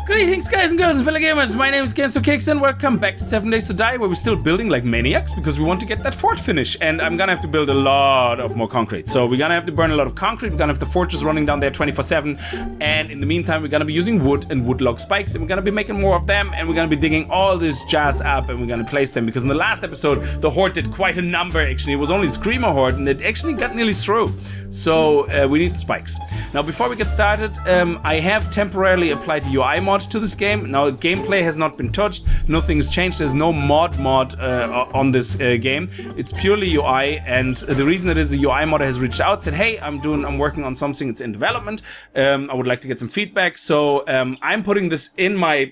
Greetings guys and girls and fellow gamers, my name is Kicks and welcome back to 7 Days to Die, where we're still building like maniacs because we want to get that fort finished, and I'm gonna have to build a lot of more concrete. So we're gonna have to burn a lot of concrete, we're gonna have the fortress running down there 24/7, and in the meantime we're gonna be using wood and wood log spikes, and we're gonna be making more of them, and we're gonna be digging all this jazz up, and we're gonna place them, because in the last episode the horde did quite a number. Actually, it was only Screamer horde and it actually got nearly through. So we need the spikes. Now before we get started, I have temporarily applied a UI mod to this game. Now gameplay has not been touched, nothing's changed, there's no mod on this game. It's purely UI, and the reason it is a UI modder has reached out, said, hey, I'm working on something, it's in development, I would like to get some feedback. So I'm putting this in my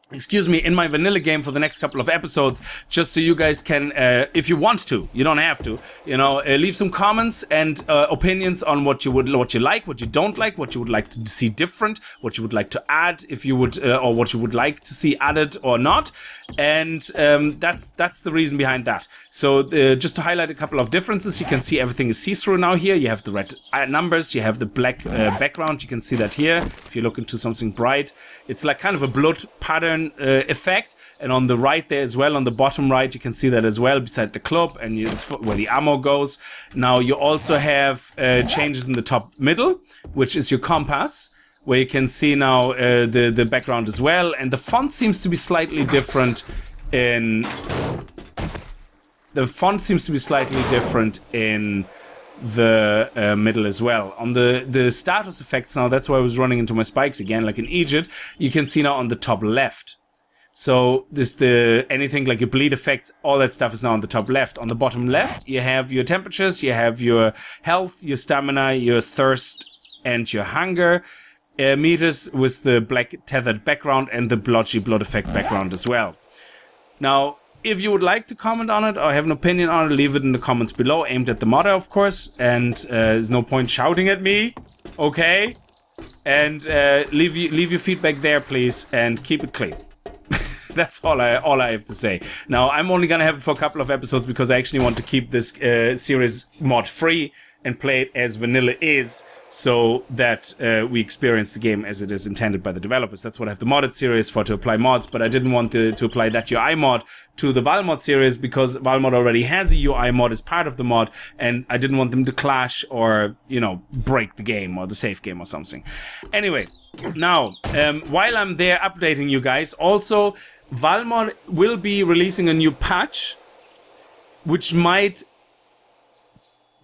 vanilla game for the next couple of episodes, just so you guys can, if you want to, you don't have to, you know, leave some comments and opinions on what you like, what you don't like, what you would like to see different, what you would like to add, if you would, or what you would like to see added or not. And that's the reason behind that. So just to highlight a couple of differences, you can see everything is see-through now here. You have the red numbers, you have the black background, you can see that here. If you look into something bright, it's like kind of a blood pattern effect. And on the right there as well, on the bottom right, you can see that as well, beside the club, and it's where the ammo goes. Now you also have changes in the top middle, which is your compass, where you can see now the background as well, and the font seems to be slightly different in the middle as well. On the status effects now, that's why I was running into my spikes again, like in Egypt, you can see now on the top left. So this anything like your bleed effects, all that stuff is now on the top left. On the bottom left, you have your temperatures, you have your health, your stamina, your thirst, and your hunger meters, with the black tethered background and the blotchy blood effect background as well. Now, if you would like to comment on it or have an opinion on it, leave it in the comments below, aimed at the modder, of course, and there's no point shouting at me, okay? And leave your feedback there, please, and keep it clean. That's all I have to say. Now, I'm only gonna have it for a couple of episodes because I actually want to keep this series mod free and play it as vanilla is, so that we experience the game as it is intended by the developers. That's what I have the modded series for, to apply mods, but I didn't want to apply that UI mod to the Valmod series, because Valmod already has a UI mod as part of the mod, and I didn't want them to clash or, you know, break the game or the save game or something. Anyway, now, while I'm there updating you guys, also, Valmod will be releasing a new patch, which might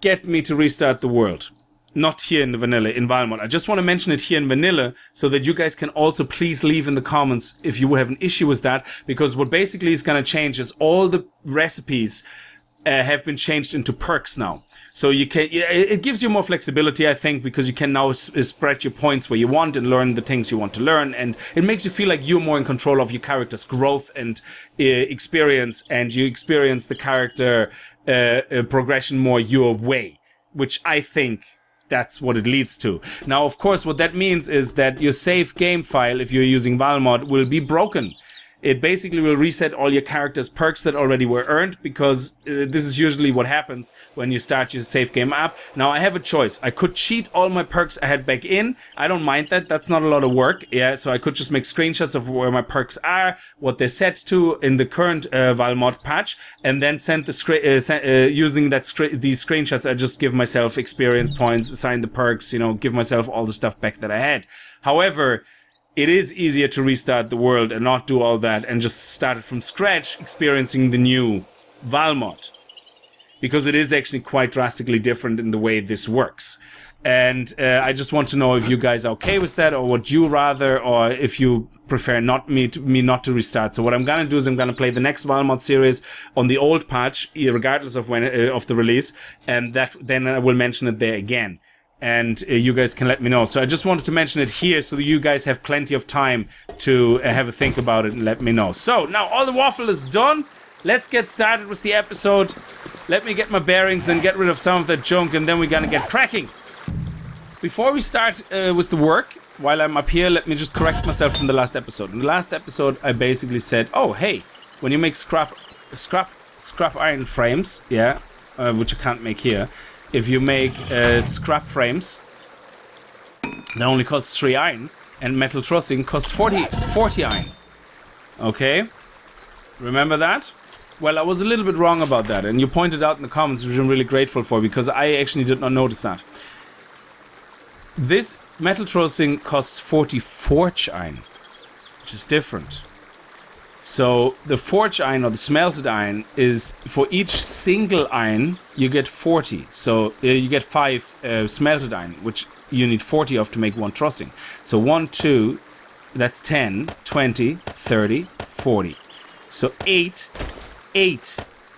get me to restart the world. Not here in the vanilla, in Valmod. I just want to mention it here in vanilla, so that you guys can also please leave in the comments if you have an issue with that, because what basically is going to change is all the recipes have been changed into perks now. So you can, it gives you more flexibility, I think, because you can now spread your points where you want and learn the things you want to learn, and it makes you feel like you're more in control of your character's growth and experience, and you experience the character progression more your way, which I think that's what it leads to. Now, of course, what that means is that your save game file, if you're using Valmod, will be broken. It basically will reset all your character's perks that already were earned, because this is usually what happens when you start your save game app. Now, I have a choice. I could cheat all my perks I had back in. I don't mind that. That's not a lot of work. Yeah, so I could just make screenshots of where my perks are, what they're set to in the current Valmod patch, and then send the using these screenshots. I just give myself experience points, assign the perks, you know, give myself all the stuff back that I had. However, it is easier to restart the world and not do all that and just start it from scratch, experiencing the new Valmod, because it is actually quite drastically different in the way this works. And I just want to know if you guys are okay with that, or would you rather, or if you prefer me not to restart. So what I'm gonna do is I'm gonna play the next Valmod series on the old patch, regardless of when of the release, and then I will mention it there again. And you guys can let me know. So I just wanted to mention it here so that you guys have plenty of time to have a think about it and let me know. So now all the waffle is done. Let's get started with the episode. Let me get my bearings and get rid of some of that junk, and then we're gonna get cracking. Before we start with the work, while I'm up here, let me just correct myself from the last episode. In the last episode, I basically said, oh, hey, when you make scrap iron frames, yeah, which I can't make here, if you make scrap frames, that only costs 3 iron, and metal trussing cost 40 iron. Okay? Remember that? Well, I was a little bit wrong about that, and you pointed out in the comments, which I'm really grateful for, because I actually did not notice that. This metal trussing costs 40 forge iron, which is different. So the forge iron or the smelted iron is, for each single iron you get 40. So you get 5 smelted iron, which you need 40 of to make one trussing. So 1, 2, that's 10, 20, 30, 40. So 8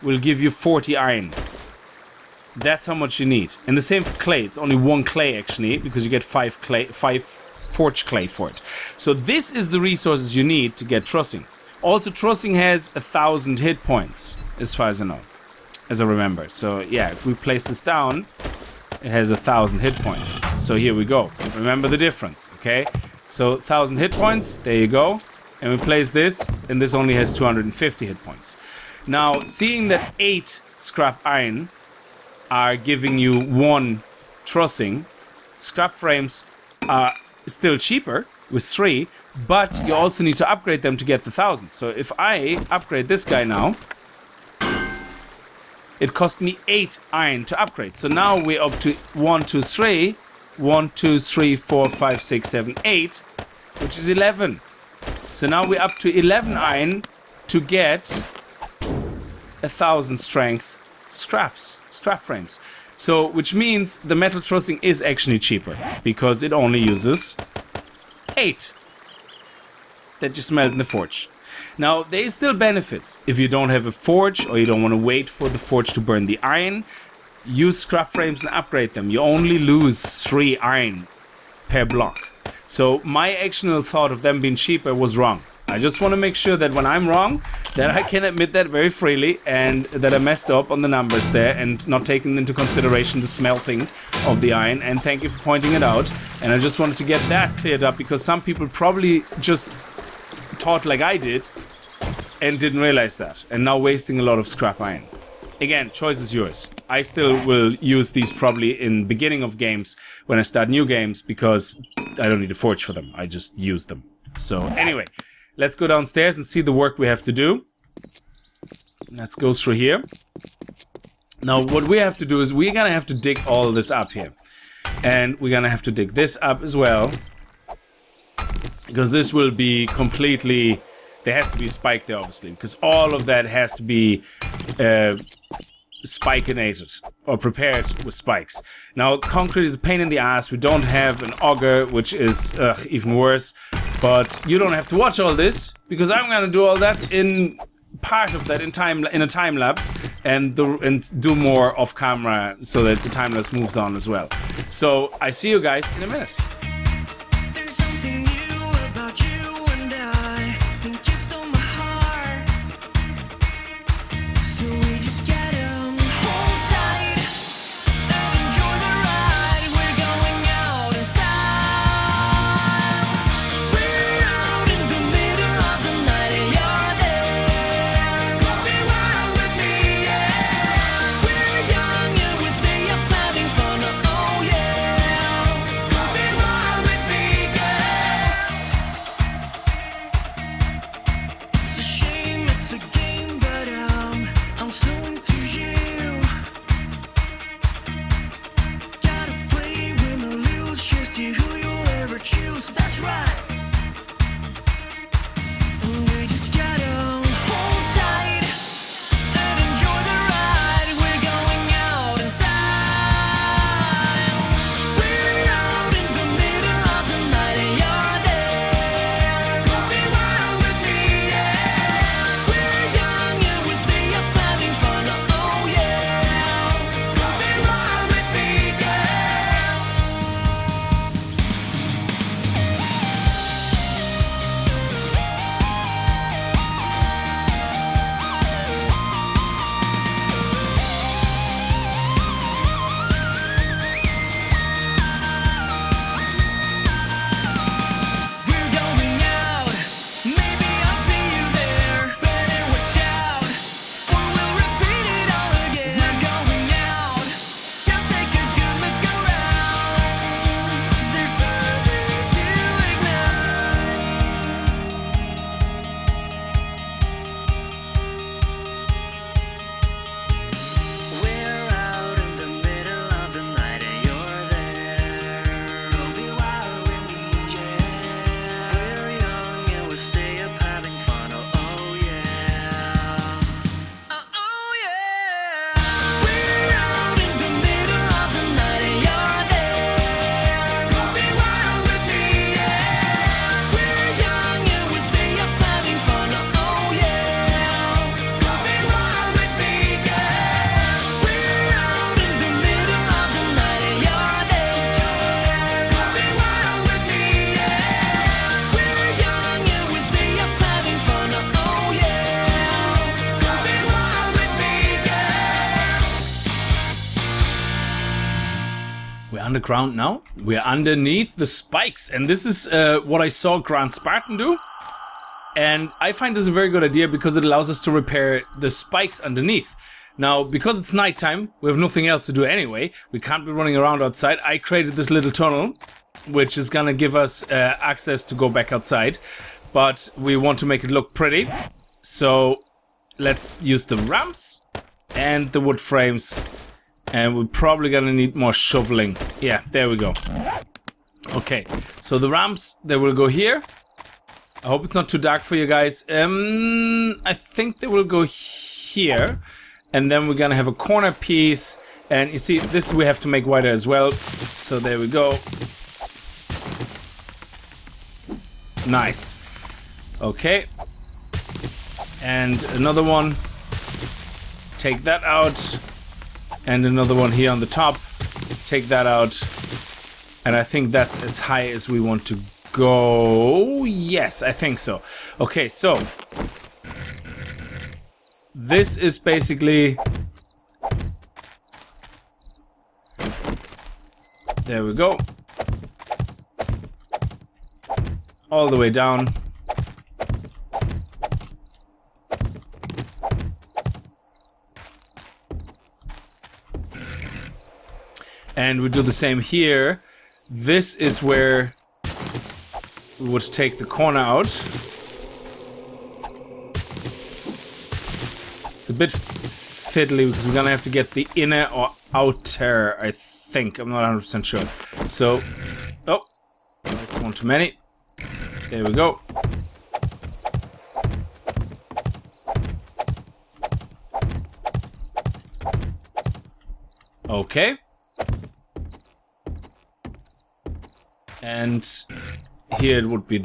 will give you 40 iron. That's how much you need. And the same for clay. It's only 1 clay actually, because you get 5 forged clay for it. So this is the resources you need to get trussing. Also, trussing has 1,000 hit points, as far as I know, as I remember. So yeah, if we place this down, it has 1,000 hit points. So here we go. Remember the difference, okay? So 1,000 hit points, there you go. And we place this, and this only has 250 hit points. Now, seeing that 8 scrap iron are giving you 1 trussing, scrap frames are still cheaper with 3, but you also need to upgrade them to get the 1,000. So if I upgrade this guy now, it cost me 8 iron to upgrade. So now we're up to 1, 2, 3, 1, 2, 3, 4, 5, 6, 7, 8, which is 11. So now we're up to 11 iron to get 1,000 strength scrap frames. So, which means the metal trussing is actually cheaper, because it only uses 8 that you smelt in the forge. Now, there is still benefits. If you don't have a forge, or you don't want to wait for the forge to burn the iron, use scrap frames and upgrade them. You only lose 3 iron per block. So my actual thought of them being cheaper was wrong. I just want to make sure that when I'm wrong, that I can admit that very freely, and that I messed up on the numbers there and not taking into consideration the smelting of the iron. And thank you for pointing it out. And I just wanted to get that cleared up, because some people probably just thought like I did and didn't realize that, and now wasting a lot of scrap iron. Again, choice is yours. I still will use these probably in beginning of games when I start new games, because I don't need a forge for them. I just use them. So anyway, let's go downstairs and see the work we have to do. Let's go through here. Now what we have to do is we're gonna have to dig all this up here. And we're gonna have to dig this up as well, because this will be completely... There has to be a spike there, obviously, because all of that has to be spikinated or prepared with spikes. Now, concrete is a pain in the ass. We don't have an auger, which is even worse. But you don't have to watch all this, because I'm gonna do all that in part of that in a time lapse, and do more off camera so that the time lapse moves on as well. So I see you guys in a minute. underground now. We're underneath the spikes. And this is what I saw Grant Spartan do. And I find this a very good idea because it allows us to repair the spikes underneath. Now, because it's nighttime, we have nothing else to do anyway. We can't be running around outside. I created this little tunnel, which is gonna give us access to go back outside. But we want to make it look pretty. So let's use the ramps and the wood frames. And we're probably gonna need more shoveling. Yeah, there we go. Okay, so the ramps, they will go here. I hope it's not too dark for you guys. I think they will go here. And then we're gonna have a corner piece. And you see, this we have to make wider as well. So there we go. Nice. Okay. And another one. Take that out. And another one here on the top. Take that out. And I think that's as high as we want to go. Yes, I think so. Okay, so this is basically... There we go. All the way down. And we do the same here. This is where we would take the corner out. It's a bit fiddly because we're gonna have to get the inner or outer, I think. I'm not 100% sure. So, oh, that's one too many. There we go. Okay. And here it would be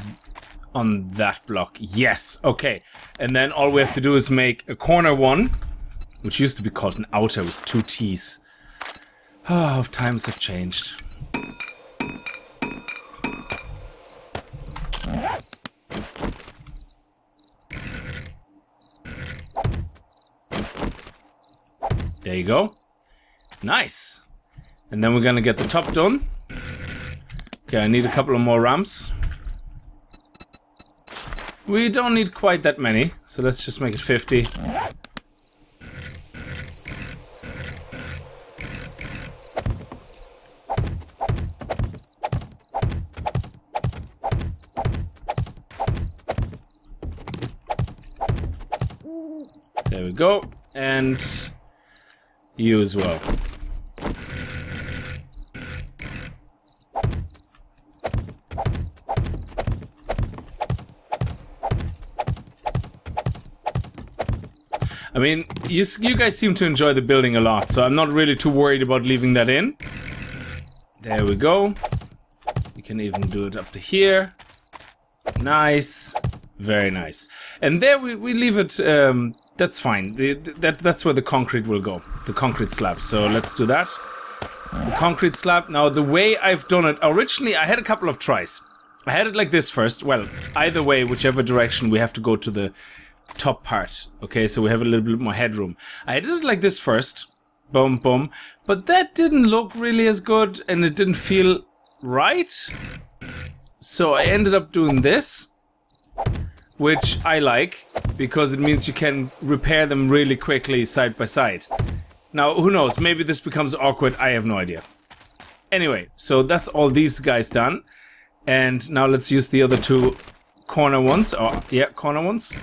on that block. Yes, okay. And then all we have to do is make a corner one, which used to be called an outer with 2 T's. Oh, times have changed. There you go. Nice. And then we're gonna get the top done. Okay, I need a couple of more ramps. We don't need quite that many, so let's just make it 50. There we go, and you as well. I mean, you guys seem to enjoy the building a lot, so I'm not really too worried about leaving that in. There we go. We can even do it up to here. Nice. Very nice. And there we leave it, that's fine. That's where the concrete will go. The concrete slab. So let's do that. The concrete slab. Now, the way I've done it, originally I had a couple of tries. I had it like this first. Well, either way, whichever direction, we have to go to the top part. Okay, so we have a little bit more headroom. I did it like this first. Boom, boom. But that didn't look really as good and it didn't feel right. So I ended up doing this, which I like because it means you can repair them really quickly side by side. Now, who knows? Maybe this becomes awkward. I have no idea. Anyway, so that's all these guys done. And now let's use the other 2 corner ones. Oh, yeah, corner ones.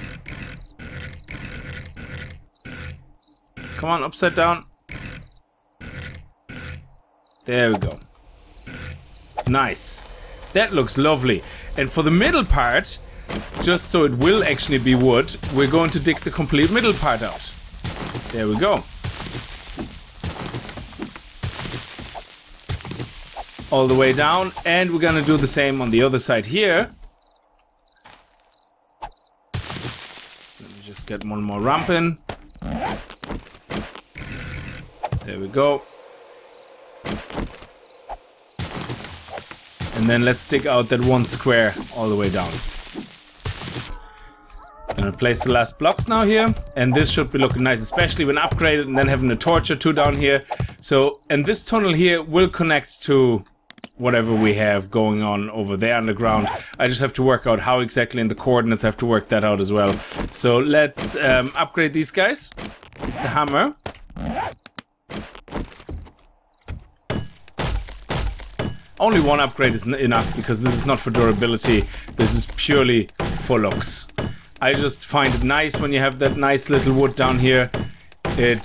Come on, upside down. There we go. Nice. That looks lovely. And for the middle part, just so it will actually be wood, we're going to dig the complete middle part out. There we go. All the way down. And we're gonna do the same on the other side here. Let me just get one more ramp in. There we go. And then let's dig out that 1 square all the way down. Gonna place the last blocks now here, and this should be looking nice, especially when upgraded, and then having a torch or two down here. So, and this tunnel here will connect to whatever we have going on over there underground. I just have to work out how exactly in the coordinates. I have to work that out as well. So let's upgrade these guys. It's the hammer. Only one upgrade is enough, because this is not for durability. This is purely for looks. I just find it nice when you have that nice little wood down here. It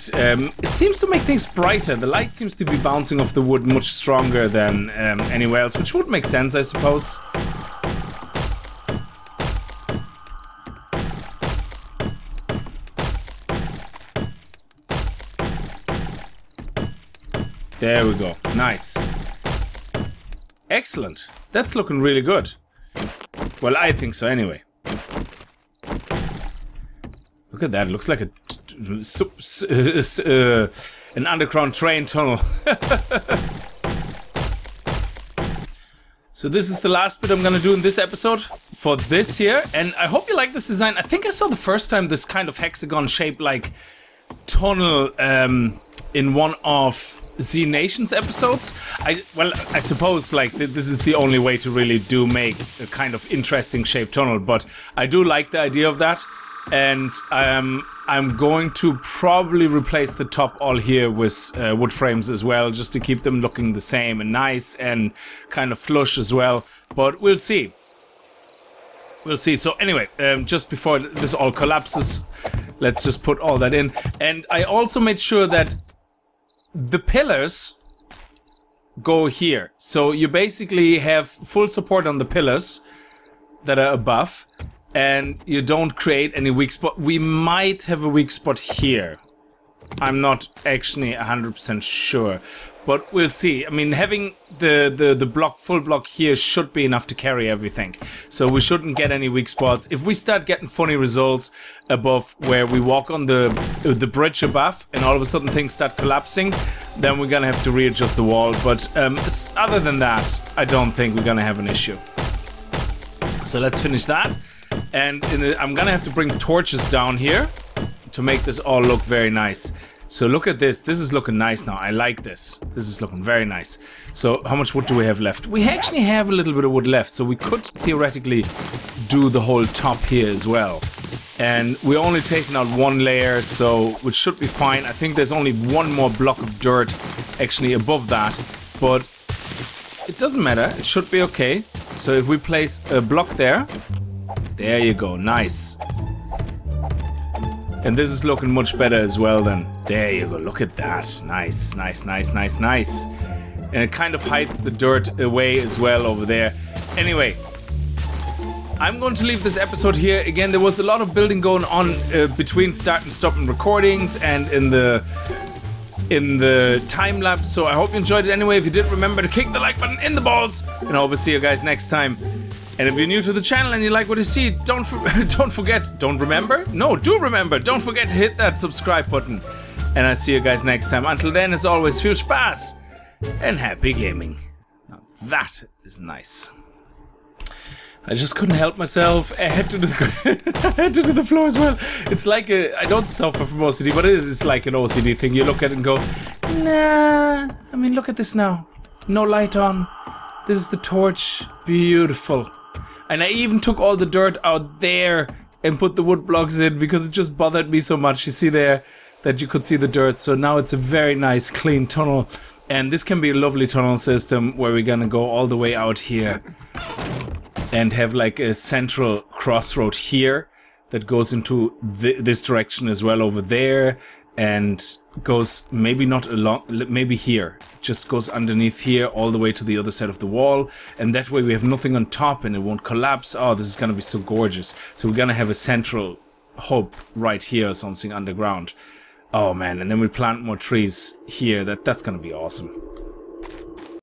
seems to make things brighter. The light seems to be bouncing off the wood much stronger than anywhere else, which would make sense, I suppose. There we go. Nice. Excellent. That's looking really good. Well, I think so anyway. Look at that. It looks like an underground train tunnel. So this is the last bit I'm going to do in this episode for this here. And I hope you like this design. I think I saw the first time this kind of hexagon shaped like tunnel in one of Z Nation's episodes. I suppose like this is the only way to really make a kind of interesting shaped tunnel, but I do like the idea of that. And I'm going to probably replace the top all here with wood frames as well, just to keep them looking the same and nice and kind of flush as well. But we'll see. We'll see. So anyway, just before this all collapses, let's just put all that in. And I also made sure that the pillars go here. So you basically have full support on the pillars that are above. And you don't create any weak spot. We might have a weak spot here. I'm not actually 100% sure, but we'll see. I mean, having the block, full block here should be enough to carry everything. So we shouldn't get any weak spots. If we start getting funny results above where we walk on the bridge above and all of a sudden things start collapsing, then we're gonna have to readjust the wall. But other than that, I don't think we're gonna have an issue. So let's finish that. And I'm gonna have to bring torches down here to make this all look very nice. So look at this. This is looking nice now. I like this. This is looking very nice. So how much wood do we have left? We actually have a little bit of wood left. So we could theoretically do the whole top here as well. And we're only taking out one layer, so which should be fine. I think there's only one more block of dirt actually above that. But it doesn't matter. It should be okay. So if we place a block there. There you go, nice. And this is looking much better as well then. There you go, look at that. Nice, nice, nice, nice, nice. And it kind of hides the dirt away as well over there. Anyway, I'm going to leave this episode here. Again, there was a lot of building going on between start and stopping recordings and in the time lapse. So I hope you enjoyed it anyway. If you did, remember to kick the like button in the balls. And I hope to see you guys next time. And if you're new to the channel and you like what you see, don't forget to hit that subscribe button. And I'll see you guys next time. Until then, as always, Viel Spaß and happy gaming. Now that is nice. I just couldn't help myself. I had to do the floor as well. It's like I don't suffer from OCD, but it's like an OCD thing. You look at it and go, nah. I mean, look at this now. No light on. This is the torch. Beautiful. And I even took all the dirt out there and put the wood blocks in because it just bothered me so much. You see there that you could see the dirt. So now it's a very nice clean tunnel. And this can be a lovely tunnel system where we're gonna go all the way out here and have like a central crossroad here that goes into this direction as well over there. And goes maybe not along, maybe here, just goes underneath here all the way to the other side of the wall, and that way we have nothing on top and it won't collapse. Oh, this is gonna be so gorgeous. So we're gonna have a central hub right here or something underground. Oh man, and then we plant more trees here. That's gonna be awesome.